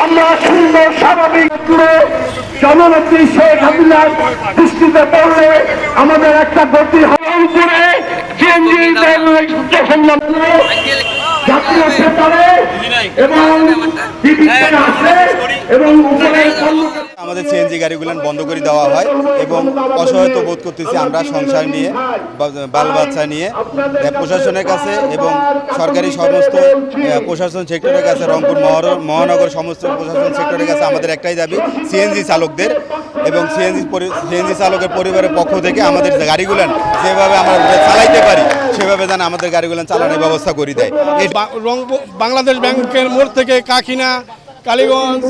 আমরা সুন্দর স্বাভাবিক জননেত্রী শেখ হাসিনার দৃষ্টিতে পড়লে আমাদের একটা গতি হবে উপরে জাতীয় সেক্টরে এবং এবং উপরে আমাদের সিএনজি গাড়িগুলো বন্ধ করে দেওয়া হয় এবং অসহায়তা বোধ করতেছি আমরা সংসার নিয়ে বাল বাচ্চা নিয়ে প্রশাসনের কাছে এবং সরকারি সমস্ত প্রশাসন সেক্টরের কাছে রংপুর মহানগর সমস্ত প্রশাসন সেক্টরের কাছে আমাদের একটাই দাবি সিএনজি চালকদের এবং সিএনজি চালকের পরিবারের পক্ষ থেকে আমাদের গাড়িগুলো যেভাবে আমরা চালাইতে পারি সেভাবে যেন আমাদের গাড়িগুলো চালানোর ব্যবস্থা করে দেয়। বাংলাদেশ ব্যাংকের মোড় থেকে কাকিনা কালীগঞ্জ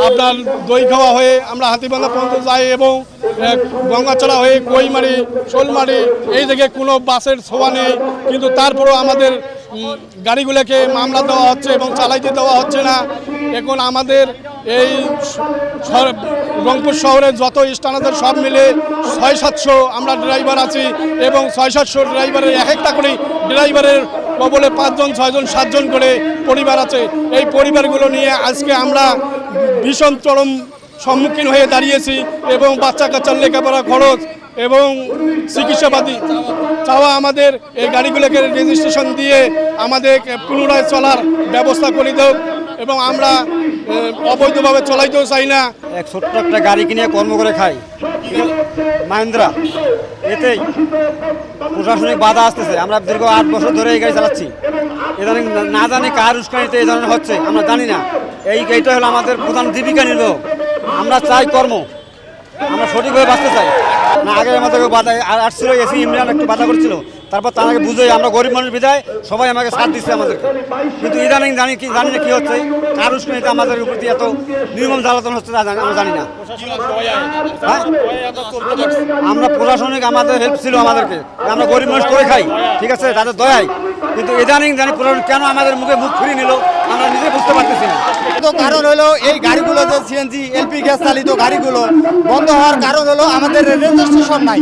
আপনার দইখাওয়া হয়ে আমরা হাতিবান্ধা পর্যন্ত যাই এবং গঙ্গাচড়া হয়ে কৈমারি শোলমারি এই দিকে কোনো বাসের ছোঁয়া নেই, কিন্তু তারপরেও আমাদের গাড়িগুলোকে মামলা দেওয়া হচ্ছে এবং চালাইতে দেওয়া হচ্ছে না। এখন আমাদের এই রংপুর শহরে যত স্থানান্তর সব মিলে 600-700 আমরা ড্রাইভার আছি এবং 600-700 ড্রাইভারের এক একটা করে ড্রাইভারের কবলে 5জন 6জন 7জন করে পরিবার আছে। এই পরিবারগুলো নিয়ে আজকে আমরা ভীষণ চরম সম্মুখীন হয়ে দাঁড়িয়েছি এবং বাচ্চা কাচ্চার লেখাপড়া খরচ এবং চিকিৎসাপাতি চাওয়া আমাদের এই গাড়িগুলোকে রেজিস্ট্রেশন দিয়ে আমাদের পুনরায় চলার ব্যবস্থা করে দেও এবং আমরা অবৈধভাবে চলাইতেও চাই না। এক ছোট্ট একটা গাড়ি কিনে কর্ম করে খাই মাহিন্দ্রা, এতেই প্রশাসনিক বাধা আসতেছে। আমরা দীর্ঘ 8 বছর ধরে এই গাড়ি চালাচ্ছি, ইদানিং না জানি কার উস্কানিতে এই ধরনের হচ্ছে আমরা জানি না। এই গাড়িটা হলো আমাদের প্রধান জীবিকা নির্বাহ। আমরা চাই কর্ম, আমরা সঠিকভাবে বাঁচতে চাই না। আগে আমাদেরকে বাধা আসছিল, এসি ইমরান একটু বাধা করছিল, তারপর তাকে বুঝে আমরা গরিব মানুষ বিদায় সবাই আমাকে সাথ দিচ্ছে আমাদেরকে। কিন্তু ইদানিং জানি না কি হচ্ছে, কার উস্কানিতে আমাদের প্রতি এত নির্মম জ্বালাতন হচ্ছে আমরা জানি না। হ্যাঁ, আমরা প্রশাসনিক আমাদের হেল্প ছিল আমাদেরকে, আমরা গরিব মানুষ করে খাই, ঠিক আছে, তাদের দয়ায়। কিন্তু ইদানিং জানি প্রশাসন কেন আমাদের মুখে মুখ ফিরিয়ে নিল আমরা নিজে বুঝতে পারতেছি না। তো কারণ হলো এই গাড়িগুলো যে সিএনজি এলপি গ্যাস চালিত গাড়িগুলো বন্ধ হওয়ার কারণ হলো আমাদের রেজিস্ট্রেশন নাই।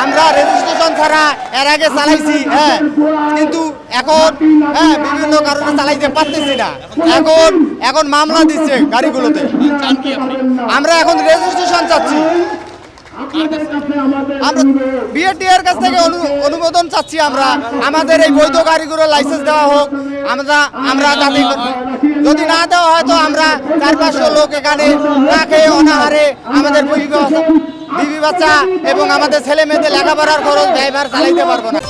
আমরা রেজিস্ট্রেশন ছাড়া এর আগে চালাইছি, হ্যাঁ, কিন্তু এখন বিভিন্ন কারণে চালাইতে পারতেছি না। এখন মামলা দিচ্ছে গাড়িগুলোতে। আমরা এখন রেজিস্ট্রেশন চাচ্ছি, আমরা বিআরটিএর কাছ থেকে অনুমোদন চাচ্ছি। আমরা আমাদের এই বৈধ গাড়িগুলো লাইসেন্স দেওয়া হোক। আমরা দাবি যদি না দেওয়া হয় তো আমরা 400-500 লোক এখানে না খেয়ে অনাহারে আমাদের বিবি বাচ্চা এবং আমাদের ছেলে মেয়েদের লেখাপড়ার খরচ ড্রাইভার চালাইতে পারবো না।